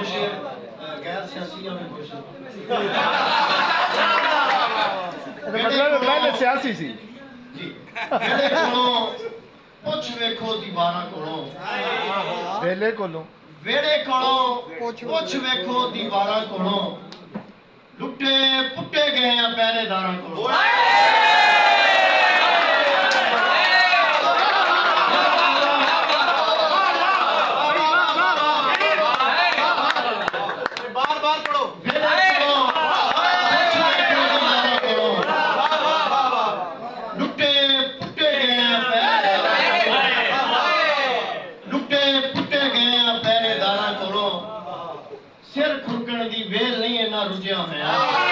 कुछ गैर सियासी में कुछ मतलब पहले सियासी सी जी मेरे कोलों कुछ वेखो दीवारा कोलों वेले कोलों वेड़े कोलों कुछ वेखो दीवारा कोलों लुटे पुट्टे गए हैं पहरेदारा कोलों सिर खुरकण दी वेल नहीं इन्ना रुझिया होया